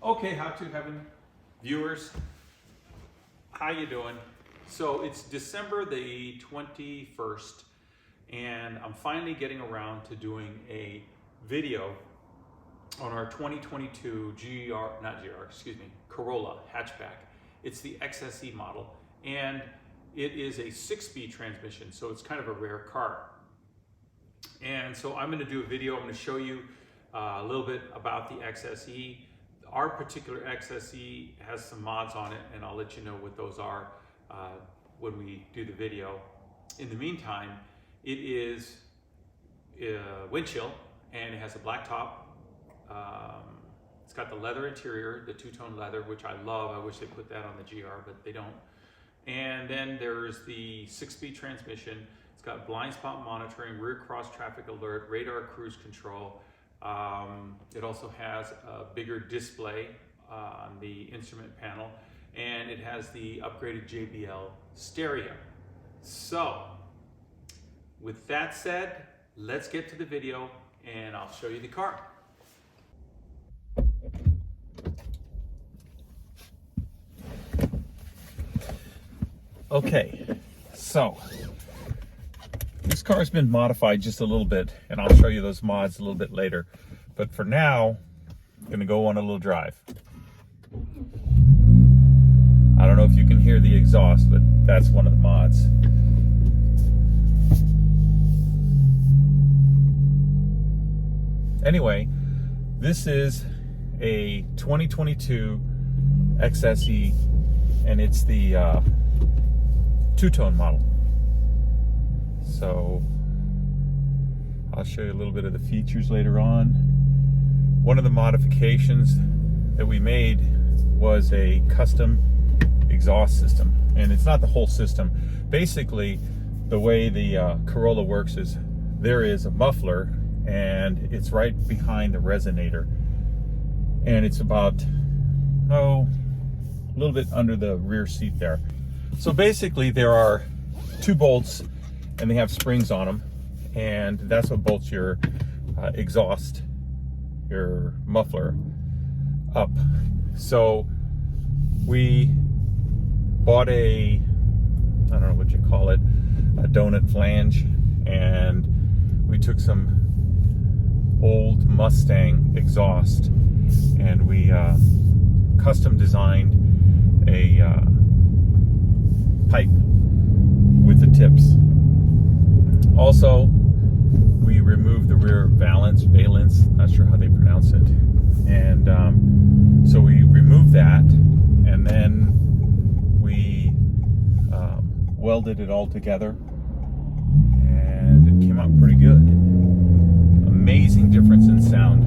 Okay, How To Heaven viewers, how you doing? So it's December the 21st, and I'm finally getting around to doing a video on our 2022 Corolla hatchback. It's the XSE model, and it is a 6-speed transmission, so it's kind of a rare car. And so I'm going to do a video. I'm going to show you a little bit about the XSE. Our particular XSE has some mods on it, and I'll let you know what those are when we do the video. In the meantime, it is windshield, and it has a black top. It's got the leather interior, the two-tone leather, which I love. I wish they put that on the GR, but they don't. And then there's the 6-speed transmission. It's got blind spot monitoring, rear cross traffic alert, radar cruise control. It also has a bigger display on the instrument panel, and it has the upgraded JBL stereo. So, with that said, let's get to the video and I'll show you the car. Okay, so this car's been modified just a little bit, and I'll show you those mods a little bit later. But for now, I'm gonna go on a little drive. I don't know if you can hear the exhaust, but that's one of the mods. Anyway, this is a 2022 XSE, and it's the two-tone model. So I'll show you a little bit of the features later on. One of the modifications that we made was a custom exhaust system, and it's not the whole system. Basically, the way the Corolla works is there is a muffler, and it's right behind the resonator, and it's about a little bit under the rear seat there. So basically there are two bolts, and they have springs on them, and that's what bolts your exhaust, your muffler up. So we bought I don't know what you call it, a donut flange, and we took some old Mustang exhaust, and we custom designed a pipe with the tips. Also, we removed the rear valance, not sure how they pronounce it. And so we removed that, and then we welded it all together, and it came out pretty good. Amazing difference in sound.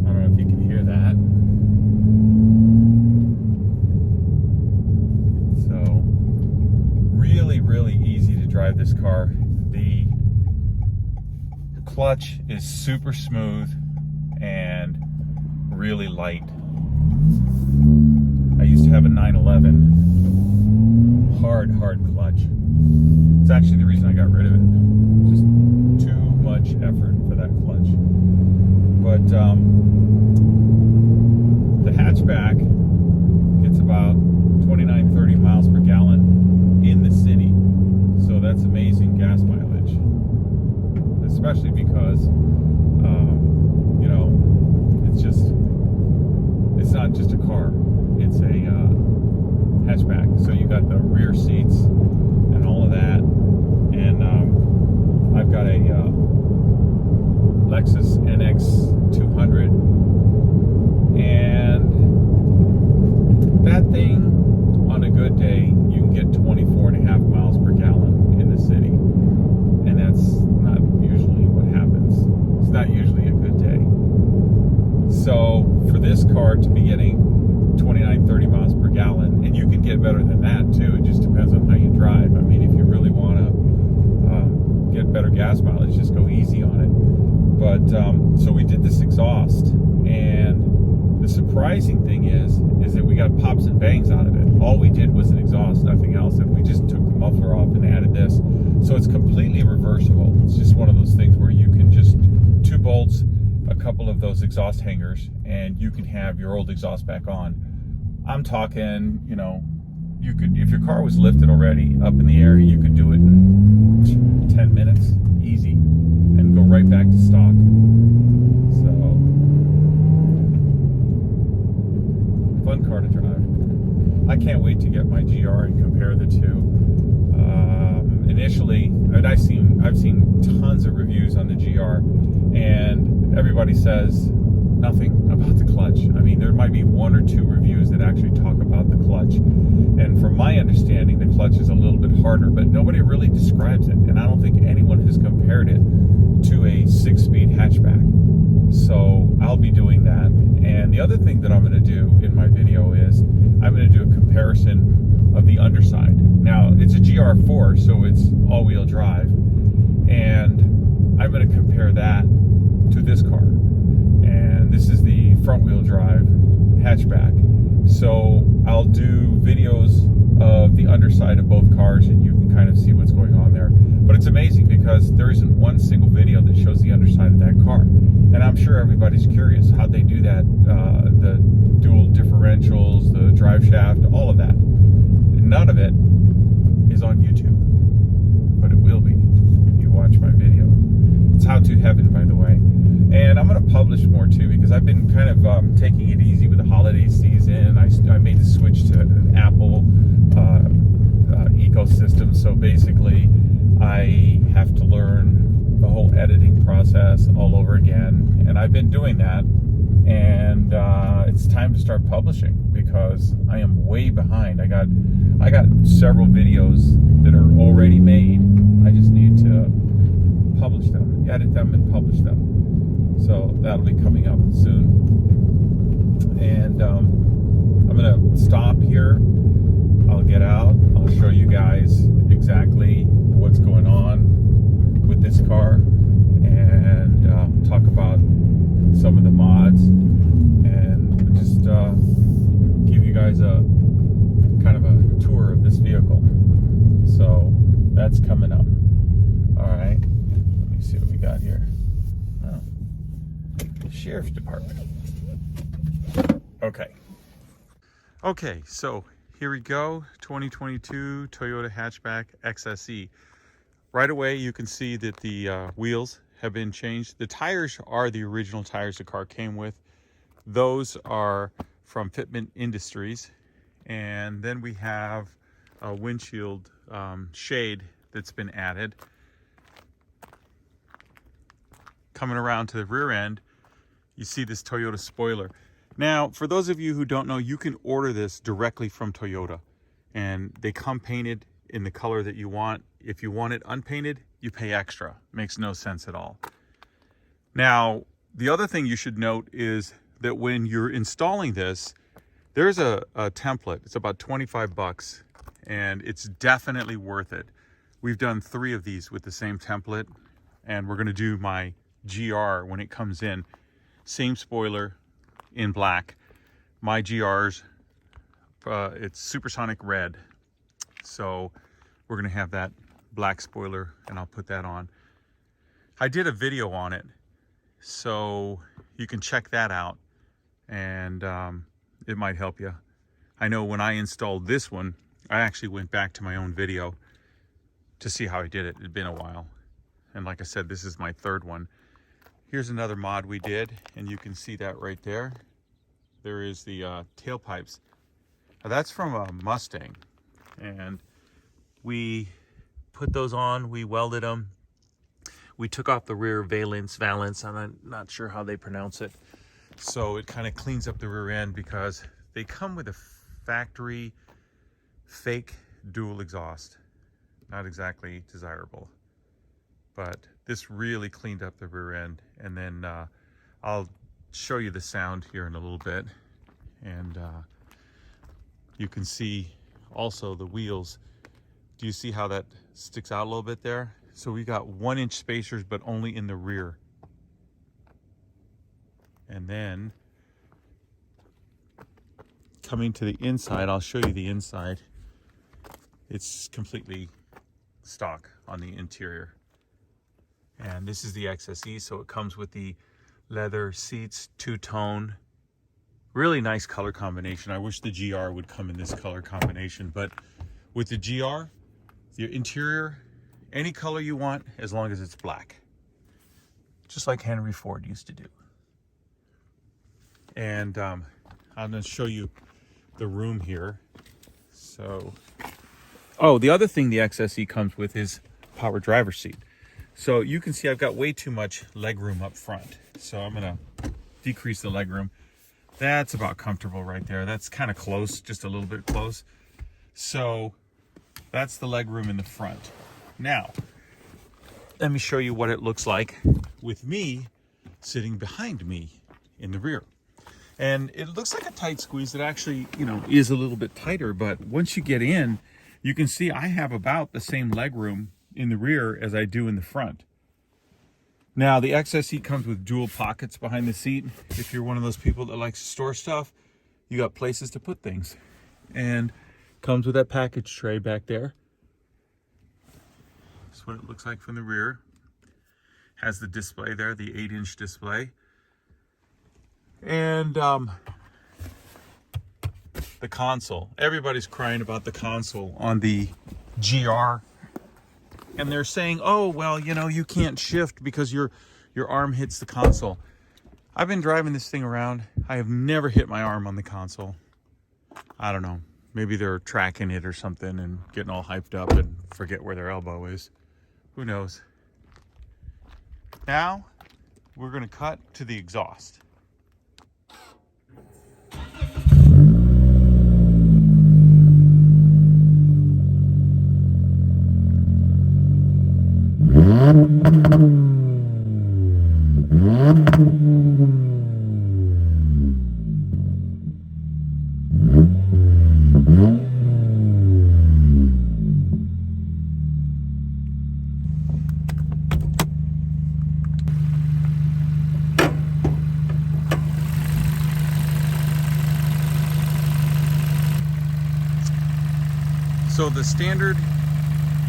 I don't know if you can hear that. So, really, really easy to drive this car. The clutch is super smooth and really light. I used to have a 911, hard clutch. It's actually the reason I got rid of it. Just too much effort for that clutch. But the hatchback gets about 29-30 miles per gallon in the city. So that's amazing gas mileage, especially because, you know, it's not just a car, it's a hatchback. So you got the rear seats and all of that. And I've got a Lexus NX 200, and that thing, on a good day, you can get 24.5 miles per gallon in the city, and that's not usually what happens. It's not usually a good day. So for this car to be getting 29-30 miles per gallon, and you can get better than that too, it just depends on how you drive. I mean, if you really want to get better gas mileage, just go easy on it. But so we did this exhaust, and the surprising thing is that we got pops and bangs out of it. All we did was an exhaust, nothing else, and we just took the muffler off and added this. So it's completely reversible. It's just one of those things where you can just 2 bolts, a couple of those exhaust hangers, and you can have your old exhaust back on. I'm talking, you know, you could, if your car was lifted already up in the air, you could do it in 10 minutes, easy, and go right back to stock. So, fun car to drive. I can't wait to get my GR and compare the two. Initially, I've seen tons of reviews on the GR, and everybody says nothing about the clutch. I mean, there might be 1 or 2 reviews that actually talk about the clutch. And from my understanding, the clutch is a little bit harder, but nobody really describes it. And I don't think anyone has compared it to a 6-speed hatchback. So I'll be doing that. And the other thing that I'm going to do in my video is I'm going to do a comparison of the underside. Now, it's a GR4, so it's all-wheel drive. And I'm going to compare that to this car. And this is the front-wheel drive hatchback. So I'll do videos of the underside of both cars, and you can kind of see what's going on there. But it's amazing because there isn't one single video that shows the underside of that car. And I'm sure everybody's curious how'd they do that, the dual differentials, the drive shaft, all of that. And none of it is on YouTube, but it will be if you watch my video. It's how to heaven, by the way. And I'm going to publish more too, because I've been kind of taking it easy with the holiday season. I made the switch to an Apple ecosystem, so basically I have to learn the whole editing process all over again, and I've been doing that. And it's time to start publishing because I am way behind. I got several videos that are already made. I just need to publish them, edit them, and publish them. So that'll be coming up soon. And I'm gonna stop here. I'll get out. I'll show you guys exactly what's going on with this car, and talk about some of the mods, and just give you guys a kind of a tour of this vehicle. So that's coming up. All right, let me see what we got here. Oh, Sheriff's Department. Okay, so here we go. 2022 Toyota hatchback XSE. Right away you can see that the wheels have been changed. The tires are the original tires the car came with. Those are from Fitment Industries. And then we have a windshield shade that's been added. Coming around to the rear end, you see this Toyota spoiler. Now, for those of you who don't know, you can order this directly from Toyota, and they come painted in the color that you want. If you want it unpainted, you pay extra. Makes no sense at all. Now, the other thing you should note is that when you're installing this, there's a template. It's about 25 bucks, and it's definitely worth it. We've done 3 of these with the same template, and we're going to do my GR when it comes in. Same spoiler in black. My GR's, it's supersonic red. So we're going to have that black spoiler, and I'll put that on. I did a video on it, so you can check that out, and it might help you. I know when I installed this one, I actually went back to my own video to see how I did it. It'd been a while. And like I said, this is my 3rd one. Here's another mod we did, and you can see that right there. There is the tailpipes. Now that's from a Mustang, and we put those on, we welded them. We took off the rear valence, I'm not sure how they pronounce it. So it kind of cleans up the rear end because they come with a factory fake dual exhaust. Not exactly desirable, but this really cleaned up the rear end. And then I'll show you the sound here in a little bit. And you can see also the wheels. Do you see how that sticks out a little bit there? So we got 1-inch spacers, but only in the rear. And then coming to the inside, I'll show you the inside. It's completely stock on the interior. And this is the XSE, so it comes with the leather seats, 2-tone. Really nice color combination. I wish the GR would come in this color combination, but with the GR, your interior, any color you want, as long as it's black. Just like Henry Ford used to do. And I'm gonna show you the room here. So, oh, the other thing the XSE comes with is power driver's seat. So you can see I've got way too much leg room up front. So I'm gonna decrease the leg room. That's about comfortable right there. That's kind of close, just a little bit close. So that's the leg room in the front. Now, let me show you what it looks like with me sitting behind me in the rear. And it looks like a tight squeeze. It actually, you know, is a little bit tighter, but once you get in, you can see I have about the same leg room in the rear as I do in the front. Now, the XSE comes with dual pockets behind the seat. If you're one of those people that likes to store stuff, you got places to put things. And comes with that package tray back there. That's what it looks like from the rear. Has the display there, the 8-inch display. And the console. Everybody's crying about the console on the GR. And they're saying, oh, well, you know, you can't shift because your arm hits the console. I've been driving this thing around. I have never hit my arm on the console. I don't know. Maybe they're tracking it or something and getting all hyped up and forget where their elbow is. Who knows? Now, we're going to cut to the exhaust. So the standard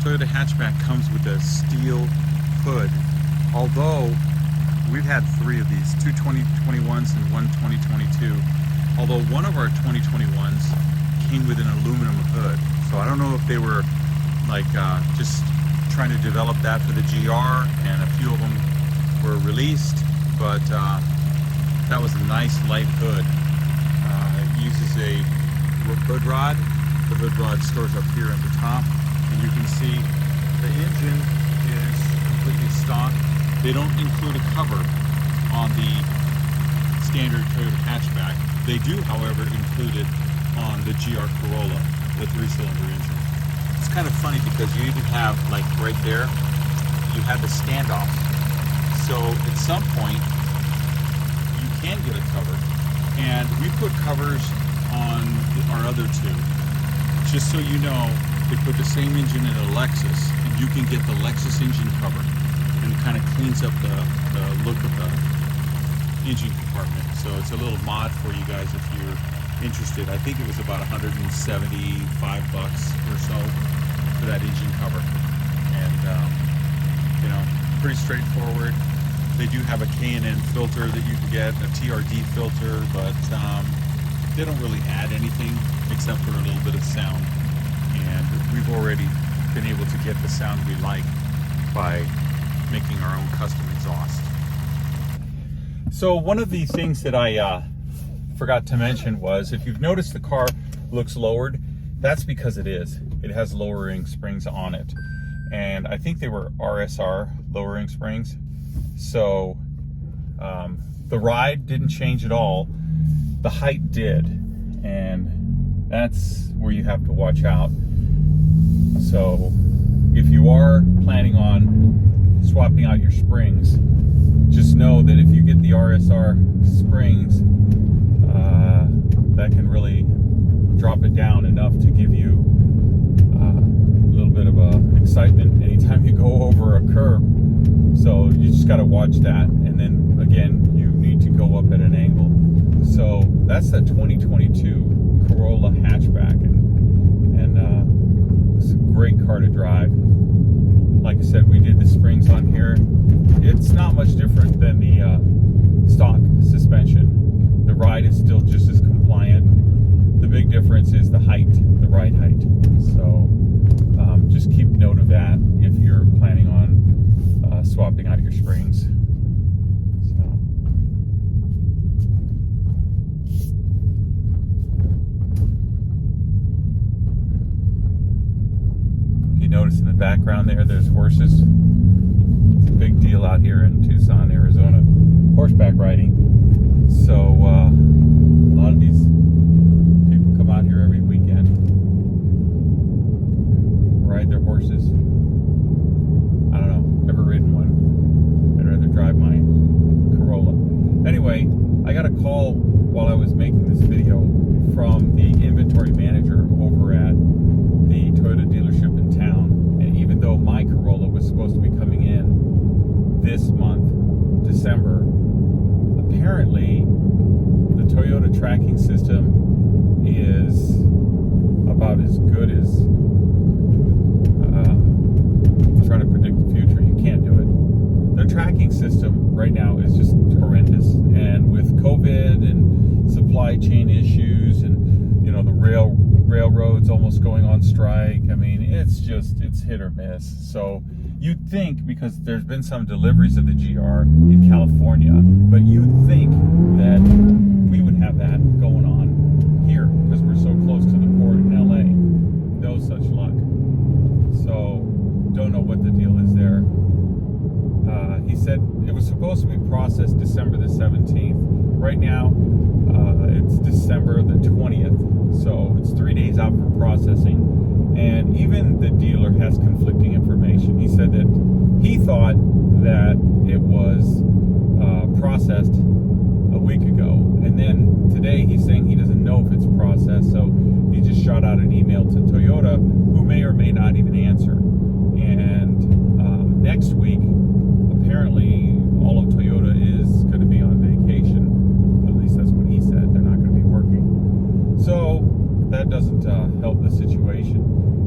Toyota hatchback comes with a steel hood, although we've had 3 of these, 2 2021s and 1 2022. Although one of our 2021s came with an aluminum hood. So I don't know if they were like just trying to develop that for the GR, and a few of them were released, but that was a nice light hood. It uses a hood rod. The hood rod stores up here at the top, and you can see the engine is completely stock. They don't include a cover on the standard Toyota hatchback. They do, however, include it on the GR Corolla, the 3-cylinder engine. It's kind of funny because you even have, like right there, you have the standoff. So at some point, you can get a cover. And we put covers on our other 2. Just so you know, they put the same engine in a Lexus, and you can get the Lexus engine cover, and it kind of cleans up the look of the engine compartment. So it's a little mod for you guys if you're interested. I think it was about $175 or so for that engine cover, and you know, pretty straightforward. They do have a K&N filter that you can get, a TRD filter, but they don't really add anything except for a little bit of sound. And we've already been able to get the sound we like by making our own custom exhaust. So one of the things that I forgot to mention was, if you've noticed the car looks lowered, that's because it is. It has lowering springs on it. And I think they were RSR lowering springs. So the ride didn't change at all. The height did. And that's where you have to watch out. So if you are planning on swapping out your springs, just know that if you get the RSR springs, that can really drop it down enough to give you a little bit of excitement anytime you go over a curb. So you just got to watch that, and then again you need to go up at an angle. So that's the 2022 Corolla hatchback, and it's a great car to drive. Like I said, we did the springs on here. It's not much different than the stock suspension. The ride is still just as compliant. The big difference is the height, the ride height. So just keep note of that if you're planning on swapping out your springs. So. If you notice in the background there's horses. It's a big deal out here in Tucson, Arizona, horseback riding. So a lot of these people come out here every weekend, ride their horses. I don't know, never ridden one. I'd rather drive my Corolla. Anyway, I got a call while I was making this video from the inventory manager over at the Toyota dealership in town. And even though my Corolla was supposed to be coming in this month, December, apparently the Toyota tracking system is about as good as trying to predict the future. You can't do it. Their tracking system right now is just horrendous, and with COVID and supply chain issues, and you know, the railroads almost going on strike, I mean, it's hit or miss. So you'd think, because there's been some deliveries of the GR in California, but you'd think that we would have that going on here because we're so close to the port in LA. No such luck. So don't know what the deal is there. He said it was supposed to be processed December the 17th. Right now, it's December the 20th. So it's 3 days out from processing. And even the dealer has conflicting information. He said that he thought that it was processed a week ago. And then today he's saying he doesn't know if it's processed. So he just shot out an email to Toyota, who may or may not even answer. And next week, apparently all of Toyota is going to be on vacation. At least that's what he said. They're not going to be working. So that doesn't help the situation.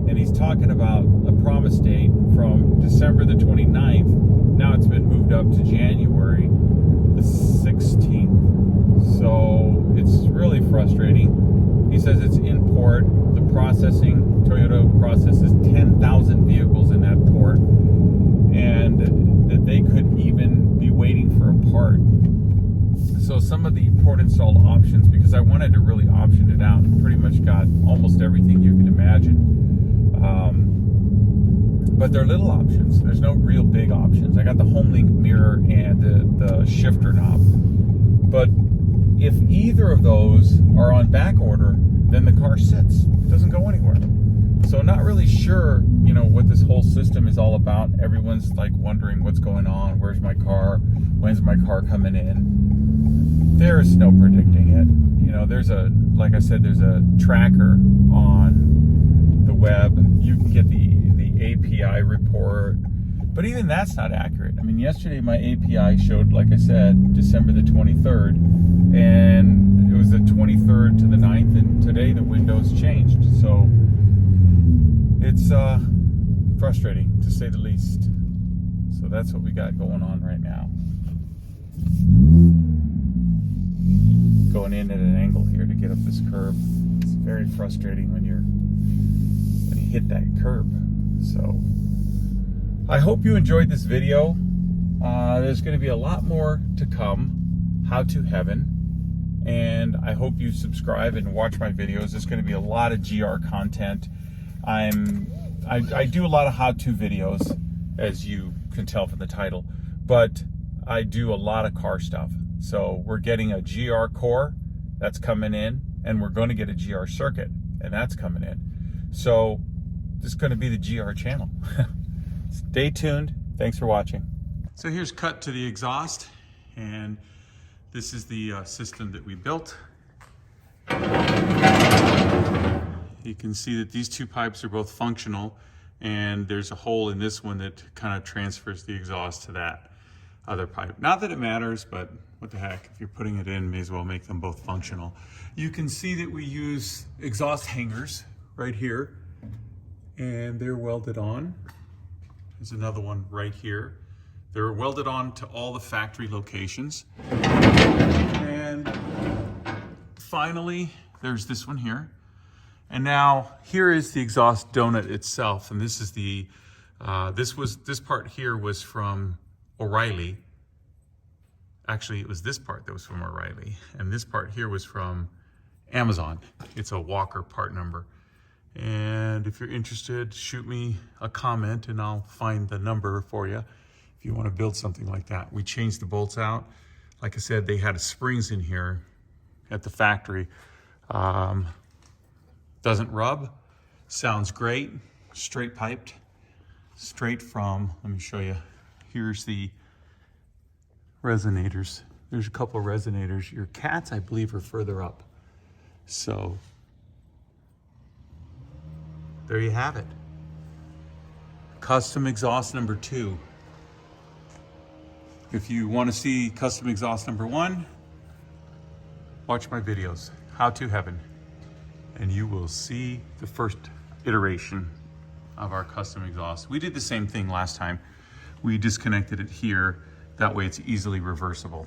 And he's talking about a promise date from December the 29th. Now it's been moved up to January the 16th. So it's really frustrating. He says it's in port. The processing, Toyota processes 10,000 vehicles in that port, and that they could even be waiting for a part. So some of the port install options, because I wanted to really option it out, pretty much got almost everything you can imagine. But they're little options. There's no real big options. I got the HomeLink mirror and the shifter knob. But if either of those are on back order, then the car sits. It doesn't go anywhere. So not really sure, you know, what this whole system is all about. Everyone's like wondering what's going on. Where's my car? When's my car coming in? There's no predicting it. You know, like I said, there's a tracker on the web. You can get the AP API report, but even that's not accurate. I mean, yesterday my API showed, like I said, December the 23rd, and it was the 23rd to the 9th, and today the window's changed. So it's frustrating, to say the least. So that's what we got going on right now. Going in at an angle here to get up this curb. It's very frustrating when you hit that curb. So I hope you enjoyed this video. There's going to be a lot more to come. How to Heaven. And I hope you subscribe and watch my videos. There's going to be a lot of GR content. I do a lot of how-to videos, as you can tell from the title, but I do a lot of car stuff. So we're getting a GR Core that's coming in, and we're going to get a GR Circuit, and that's coming in. So this is going to be the GR channel. Stay tuned. Thanks for watching. So here's cut to the exhaust, and this is the system that we built. You can see that these two pipes are both functional, and there's a hole in this one that kind of transfers the exhaust to that other pipe. Not that it matters, but what the heck, if you're putting it in, may as well make them both functional. You can see that we use exhaust hangers right here, and they're welded on. There's another one right here. They're welded on to all the factory locations. And finally, there's this one here. And now here is the exhaust donut itself. And this is the, this part here was from O'Reilly. Actually, it was this part that was from O'Reilly. And this part here was from Amazon. It's a Walker part number. And if you're interested, shoot me a comment and I'll find the number for you if you want to build something like that. We changed the bolts out. Like I said, they had springs in here at the factory. Doesn't rub, sounds great, straight piped, straight from, let me show you. Here's the resonators. There's a couple of resonators. Your cats, I believe, are further up. So there you have it. Custom exhaust number 2. If you want to see custom exhaust number 1, watch my videos, How to Heaven, and you will see the first iteration of our custom exhaust. We did the same thing last time. We disconnected it here. That way it's easily reversible.